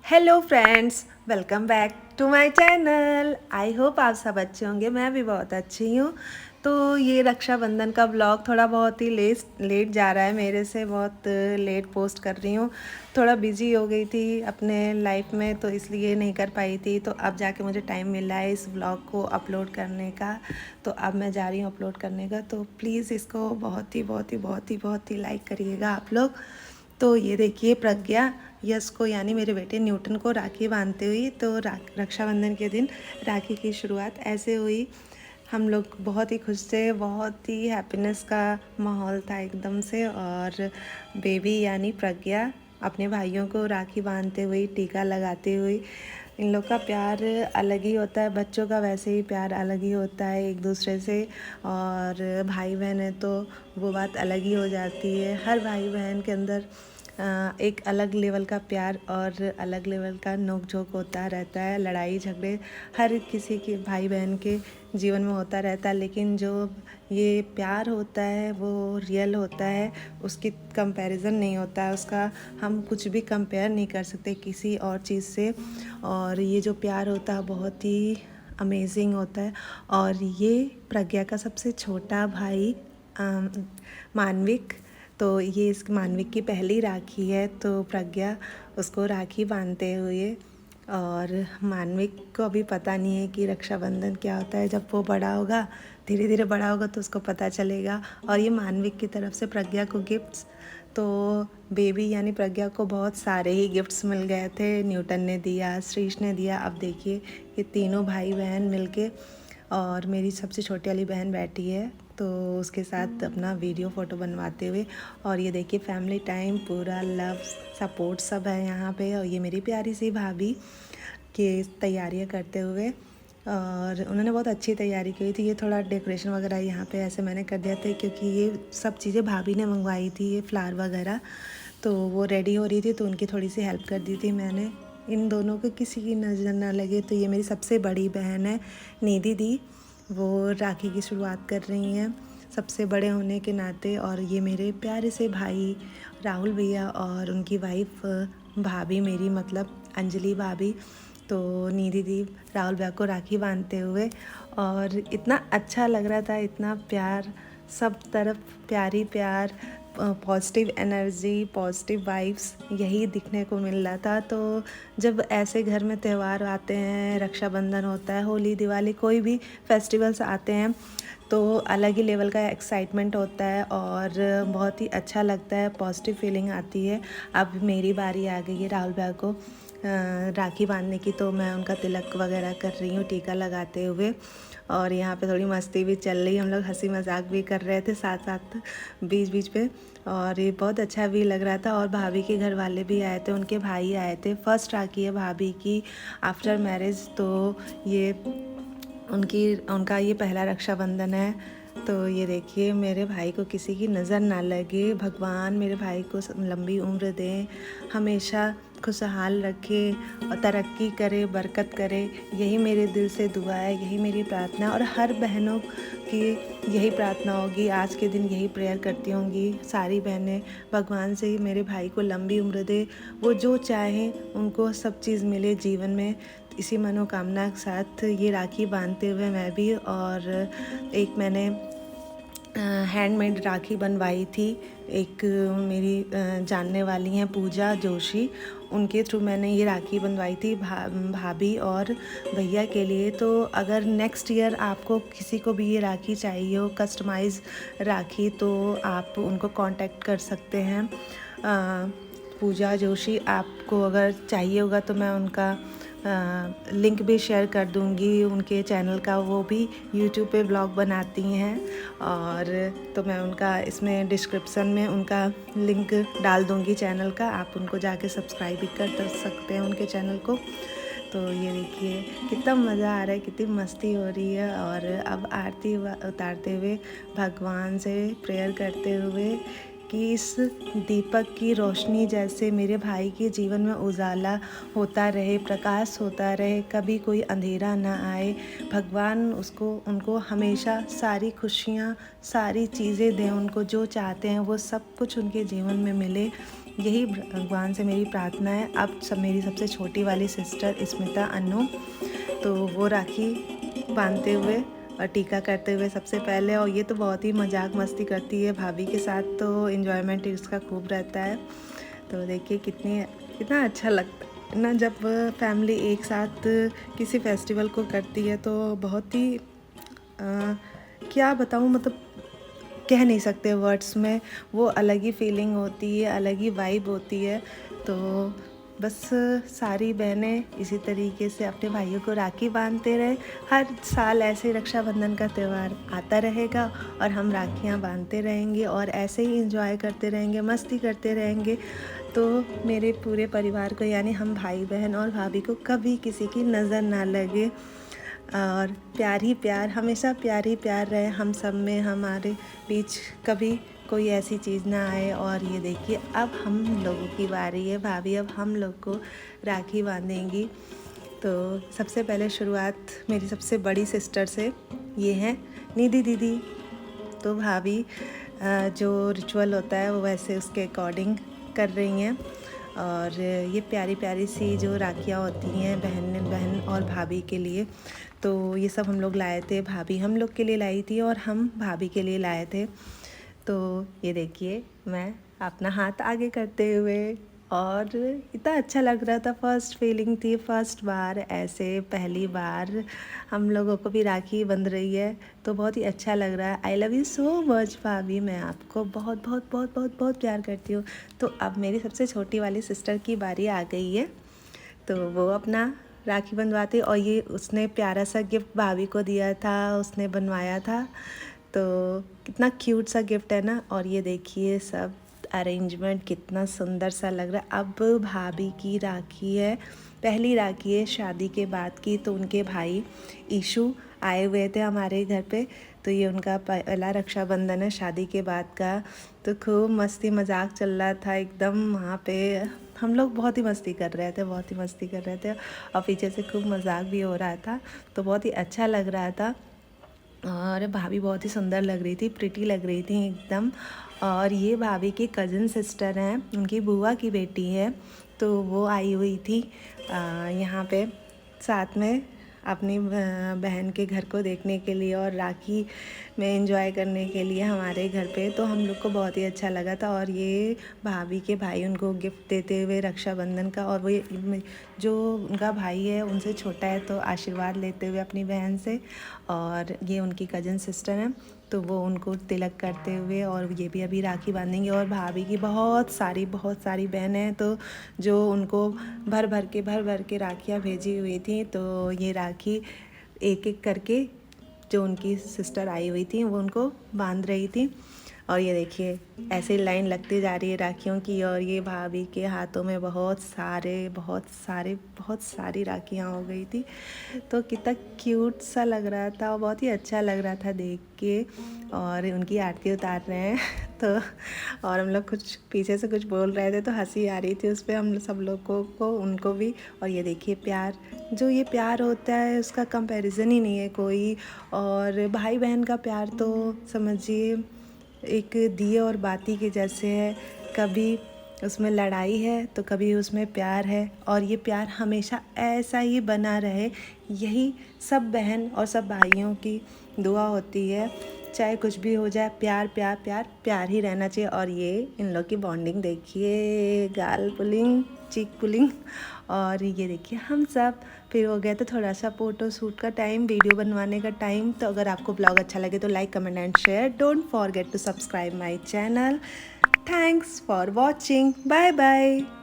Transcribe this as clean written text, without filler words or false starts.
Hello friends, welcome back to my channel. I hope आप सब अच्छे होंगे। मैं भी बहुत अच्छी हूँ। तो ये रक्षाबंधन का व्लॉग थोड़ा बहुत ही लेट जा रहा है मेरे से, बहुत लेट पोस्ट कर रही हूँ। थोड़ा बिजी हो गई थी अपने लाइफ में, तो इसलिए नहीं कर पाई थी। तो अब जाके मुझे टाइम मिला है इस व्लॉग को अपलोड करने का। तो अब मैं जा रही हूँ अपलोड करने का। तो प्लीज़ इसको बहुत ही लाइक करिएगा आप लोग। तो ये देखिए प्रज्ञा यश को यानी मेरे बेटे न्यूटन को राखी बांधते हुई। तो रक्षाबंधन के दिन राखी की शुरुआत ऐसे हुई। हम लोग बहुत ही खुश थे, बहुत ही हैप्पीनेस का माहौल था एकदम से। और बेबी यानी प्रज्ञा अपने भाइयों को राखी बांधते हुए, टीका लगाते हुए, इन लोग का प्यार अलग ही होता है। बच्चों का वैसे ही प्यार अलग ही होता है एक दूसरे से। और भाई बहन है तो वो बात अलग ही हो जाती है। हर भाई बहन के अंदर एक अलग लेवल का प्यार और अलग लेवल का नोक झोंक होता रहता है। लड़ाई झगड़े हर किसी के भाई बहन के जीवन में होता रहता है, लेकिन जो ये प्यार होता है वो रियल होता है। उसकी कंपैरिजन नहीं होता है, उसका हम कुछ भी कंपेयर नहीं कर सकते किसी और चीज़ से। और ये जो प्यार होता है बहुत ही अमेजिंग होता है। और ये प्रज्ञा का सबसे छोटा भाई मानविक। तो ये इस मानविक की पहली राखी है। तो प्रज्ञा उसको राखी बांधते हुए, और मानविक को अभी पता नहीं है कि रक्षाबंधन क्या होता है। जब वो बड़ा होगा, धीरे धीरे बड़ा होगा, तो उसको पता चलेगा। और ये मानविक की तरफ से प्रज्ञा को गिफ्ट्स, तो बेबी यानी प्रज्ञा को बहुत सारे ही गिफ्ट्स मिल गए थे। न्यूटन ने दिया, श्रीश ने दिया। अब देखिए ये तीनों भाई बहन मिलके, और मेरी सबसे छोटी वाली बहन बैठी है तो उसके साथ अपना वीडियो फ़ोटो बनवाते हुए। और ये देखिए फैमिली टाइम, पूरा लव सपोर्ट सब है यहाँ पे। और ये मेरी प्यारी सी भाभी की तैयारियाँ करते हुए, और उन्होंने बहुत अच्छी तैयारी की थी। ये थोड़ा डेकोरेशन वगैरह यहाँ पे ऐसे मैंने कर दिया था, क्योंकि ये सब चीज़ें भाभी ने मंगवाई थी, ये फ्लावर वगैरह। तो वो रेडी हो रही थी तो उनकी थोड़ी सी हेल्प कर दी थी मैंने। इन दोनों को किसी की नज़र ना लगे। तो ये मेरी सबसे बड़ी बहन है निधि दी, वो राखी की शुरुआत कर रही हैं सबसे बड़े होने के नाते। और ये मेरे प्यारे से भाई राहुल भैया और उनकी वाइफ भाभी मेरी, मतलब अंजलि भाभी। तो निधि दी राहुल भैया को राखी बांधते हुए, और इतना अच्छा लग रहा था, इतना प्यार सब तरफ, प्यारी प्यार, पॉजिटिव एनर्जी, पॉजिटिव वाइब्स यही दिखने को मिल रहा था। तो जब ऐसे घर में त्यौहार आते हैं, रक्षाबंधन होता है, होली, दिवाली, कोई भी फेस्टिवल्स आते हैं, तो अलग ही लेवल का एक्साइटमेंट होता है और बहुत ही अच्छा लगता है, पॉजिटिव फीलिंग आती है। अब मेरी बारी आ गई है राहुल भैया को राखी बांधने की। तो मैं उनका तिलक वगैरह कर रही हूँ टीका लगाते हुए। और यहाँ पे थोड़ी मस्ती भी चल रही, हम लोग हंसी मजाक भी कर रहे थे साथ साथ बीच बीच पे। और ये बहुत अच्छा भी लग रहा था। और भाभी के घर वाले भी आए थे, उनके भाई आए थे। फर्स्ट राखी है भाभी की आफ्टर मैरिज। तो ये उनका ये पहला रक्षाबंधन है। तो ये देखिए मेरे भाई को किसी की नज़र ना लगे, भगवान मेरे भाई को लंबी उम्र दें, हमेशा खुशहाल रखे और तरक्की करे, बरकत करे। यही मेरे दिल से दुआ है, यही मेरी प्रार्थना। और हर बहनों की यही प्रार्थना होगी, आज के दिन यही प्रेयर करती होंगी सारी बहनें, भगवान से मेरे भाई को लंबी उम्र दे, वो जो चाहें उनको सब चीज़ मिले जीवन में। इसी मनोकामना के साथ ये राखी बांधते हुए मैं भी, और एक मैंने हैंडमेड राखी बनवाई थी। एक मेरी जानने वाली हैं पूजा जोशी, उनके थ्रू मैंने ये राखी बनवाई थी भाभी और भैया के लिए। तो अगर नेक्स्ट ईयर आपको किसी को भी ये राखी चाहिए हो, कस्टमाइज़ राखी, तो आप उनको कांटेक्ट कर सकते हैं। पूजा जोशी, आपको अगर चाहिए होगा तो मैं उनका लिंक भी शेयर कर दूंगी उनके चैनल का। वो भी यूट्यूब पे ब्लॉग बनाती हैं, और तो मैं उनका इसमें डिस्क्रिप्शन में उनका लिंक डाल दूंगी चैनल का। आप उनको जाके सब्सक्राइब भी कर सकते हैं उनके चैनल को। तो ये देखिए कितना मज़ा आ रहा है, कितनी मस्ती हो रही है। और अब आरती उतारते हुए भगवान से प्रेयर करते हुए कि इस दीपक की रोशनी जैसे मेरे भाई के जीवन में उजाला होता रहे, प्रकाश होता रहे, कभी कोई अंधेरा ना आए। भगवान उनको हमेशा सारी खुशियाँ, सारी चीज़ें दें, उनको जो चाहते हैं वो सब कुछ उनके जीवन में मिले। यही भगवान से मेरी प्रार्थना है। अब मेरी सबसे छोटी वाली सिस्टर स्मिता अनु, तो वो राखी बांधते हुए और टीका करते हुए सबसे पहले, और ये तो बहुत ही मजाक मस्ती करती है भाभी के साथ, तो इन्जॉयमेंट इसका खूब रहता है। तो देखिए कितना अच्छा लगता है ना जब फैमिली एक साथ किसी फेस्टिवल को करती है, तो बहुत ही क्या बताऊँ, मतलब कह नहीं सकते वर्ड्स में। वो अलग ही फीलिंग होती है, अलग ही वाइब होती है। तो बस सारी बहनें इसी तरीके से अपने भाइयों को राखी बांधते रहे। हर साल ऐसे रक्षाबंधन का त्यौहार आता रहेगा और हम राखियाँ बांधते रहेंगे और ऐसे ही इंजॉय करते रहेंगे, मस्ती करते रहेंगे। तो मेरे पूरे परिवार को, यानी हम भाई बहन और भाभी को, कभी किसी की नज़र ना लगे और प्यार ही प्यार, हमेशा प्यार ही प्यार रहे हम सब में, हमारे बीच कभी कोई ऐसी चीज़ ना आए। और ये देखिए अब हम लोगों की बारी है, भाभी अब हम लोग को राखी बांधेंगी। तो सबसे पहले शुरुआत मेरी सबसे बड़ी सिस्टर से, ये हैं निधि दीदी। तो भाभी जो रिचुअल होता है वो वैसे उसके अकॉर्डिंग कर रही हैं। और ये प्यारी प्यारी सी जो राखियाँ होती हैं बहन और भाभी के लिए, तो ये सब हम लोग लाए थे। भाभी हम लोग के लिए लाई थी और हम भाभी के लिए लाए थे। तो ये देखिए मैं अपना हाथ आगे करते हुए, और इतना अच्छा लग रहा था। फर्स्ट फीलिंग थी, फर्स्ट बार ऐसे पहली बार हम लोगों को भी राखी बंध रही है, तो बहुत ही अच्छा लग रहा है। I love you so much भाभी, मैं आपको बहुत बहुत बहुत बहुत बहुत प्यार करती हूँ। तो अब मेरी सबसे छोटी वाली सिस्टर की बारी आ गई है, तो वो अपना राखी बंधवाते, और ये उसने प्यारा सा गिफ्ट भाभी को दिया था, उसने बनवाया था। तो कितना क्यूट सा गिफ्ट है ना। और ये देखिए सब अरेंजमेंट कितना सुंदर सा लग रहा है। अब भाभी की राखी है, पहली राखी है शादी के बाद की। तो उनके भाई ईशू आए हुए थे हमारे घर पे, तो ये उनका पहला रक्षाबंधन है शादी के बाद का। तो खूब मस्ती मजाक चल रहा था एकदम वहाँ पे। हम लोग बहुत ही मस्ती कर रहे थे, बहुत ही मस्ती कर रहे थे, और पीछे से खूब मजाक भी हो रहा था। तो बहुत ही अच्छा लग रहा था। और भाभी बहुत ही सुंदर लग रही थी, प्रिटी लग रही थी एकदम। और ये भाभी की कज़न सिस्टर हैं, उनकी बुआ की बेटी है, तो वो आई हुई थी यहाँ पे साथ में अपनी बहन के घर को देखने के लिए और राखी में एंजॉय करने के लिए हमारे घर पे। तो हम लोग को बहुत ही अच्छा लगा था। और ये भाभी के भाई उनको गिफ्ट देते हुए रक्षाबंधन का, और वो जो उनका भाई है उनसे छोटा है, तो आशीर्वाद लेते हुए अपनी बहन से। और ये उनकी कज़न सिस्टर हैं, तो वो उनको तिलक करते हुए, और ये भी अभी राखी बांधेंगे। और भाभी की बहुत सारी बहनें हैं, तो जो उनको भर भर के राखियाँ भेजी हुई थी। तो ये राखी एक एक करके जो उनकी सिस्टर आई हुई थी वो उनको बांध रही थी। और ये देखिए ऐसे लाइन लगती जा रही है राखियों की, और ये भाभी के हाथों में बहुत सारी राखियाँ हो गई थी। तो कितना क्यूट सा लग रहा था और बहुत ही अच्छा लग रहा था देख के। और उनकी आरती उतार रहे हैं तो और हम लोग कुछ पीछे से कुछ बोल रहे थे, तो हंसी आ रही थी उस पर हम सब लोगों को, उनको भी। और ये देखिए प्यार, जो ये प्यार होता है उसका कंपैरिजन ही नहीं है कोई। और भाई बहन का प्यार तो समझिए एक दिए और बाती के जैसे है, कभी उसमें लड़ाई है तो कभी उसमें प्यार है। और ये प्यार हमेशा ऐसा ही बना रहे, यही सब बहन और सब भाइयों की दुआ होती है। चाहे कुछ भी हो जाए, प्यार प्यार प्यार प्यार ही रहना चाहिए। और ये इन लोग की बॉन्डिंग देखिए, गाल पुलिंग, चीक पुलिंग। और ये देखिए हम सब फिर हो गया तो थोड़ा सा फ़ोटो शूट का टाइम, वीडियो बनवाने का टाइम। तो अगर आपको ब्लॉग अच्छा लगे तो like, comment and share. Don't forget to subscribe my channel. Thanks for watching, bye bye.